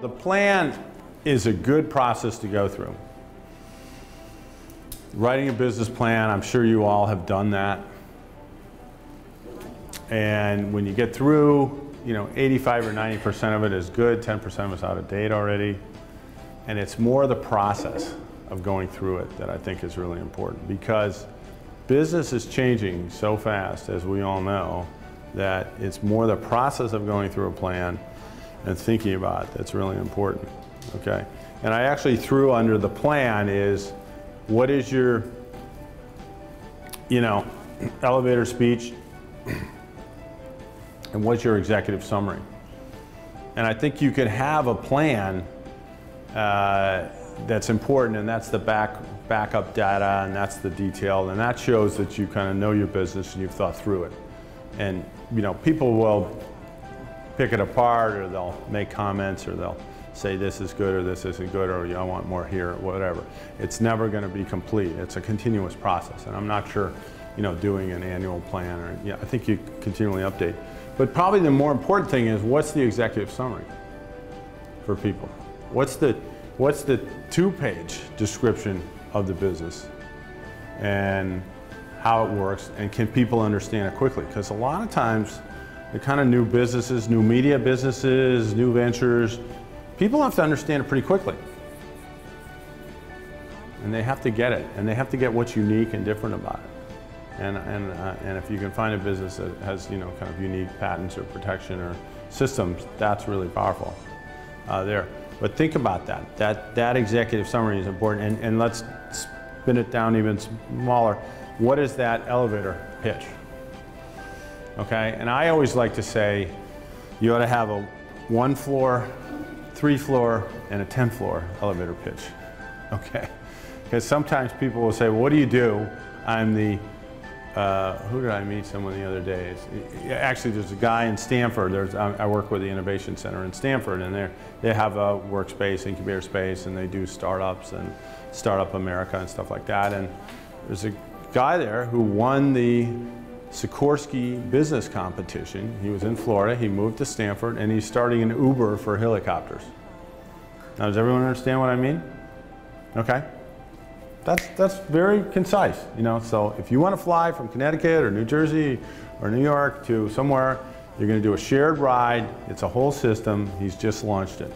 The plan is a good process to go through. Writing a business plan, I'm sure you all have done that. And when you get through, 85 or 90% of it is good, 10% of it's out of date already. And it's more the process of going through it that I think is really important, because business is changing so fast, as we all know, that it's more the process of going through a plan and thinking about it that's really important, okay? And I actually threw under the plan is, what is your, elevator speech, and what's your executive summary? And I think you can have a plan that's important, and that's the backup data, and that's the detail, and that shows that you kind of know your business and you've thought through it. And people will pick it apart, or they'll make comments, or they'll say this is good or this isn't good, or I want more here, or whatever. It's never going to be complete. It's a continuous process, and I'm not sure doing an annual plan, or I think you continually update. But probably the more important thing is, what's the executive summary for people? What's the 2-page description of the business and how it works, and can people understand it quickly? Because a lot of times, the kind of new businesses, new media businesses, new ventures, people have to understand it pretty quickly. And they have to get it, and they have to get what's unique and different about it. And if you can find a business that has kind of unique patents or protection or systems, that's really powerful there. But think about that. That executive summary is important, and let's spin it down even smaller. What is that elevator pitch? Okay, and I always like to say you ought to have a 1-floor, 3-floor, and a 10-floor elevator pitch. Okay, because sometimes people will say, well, what do you do? I'm the who did I meet someone the other day? Actually, there's a guy in Stanford. I work with the Innovation Center in Stanford, and they have a workspace, incubator space, and they do startups and Startup America and stuff like that. And there's a guy there who won the Sikorsky business competition. He was in Florida, he moved to Stanford, and he's starting an Uber for helicopters. Now, does everyone understand what I mean? Okay. That's very concise, so if you want to fly from Connecticut or New Jersey or New York to somewhere, you're going to do a shared ride. It's a whole system. He's just launched it.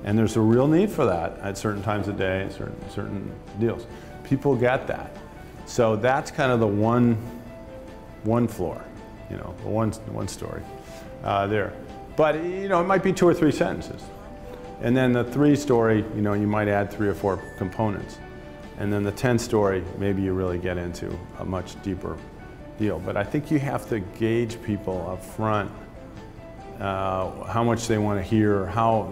And there's a real need for that at certain times of day, certain deals. People get that. So that's kind of the one floor, the one story there. But it might be 2 or 3 sentences. And then the 3-story, you might add 3 or 4 components. And then the 10-story, maybe you really get into a much deeper deal. But I think you have to gauge people up front, how much they want to hear, how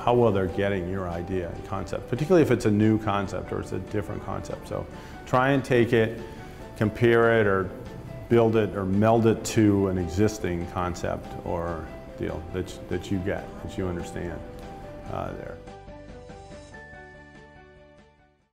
well they're getting your idea and concept, particularly if it's a new concept or it's a different concept. So try and take it, compare it, or build it or meld it to an existing concept or deal that you get, that you understand there.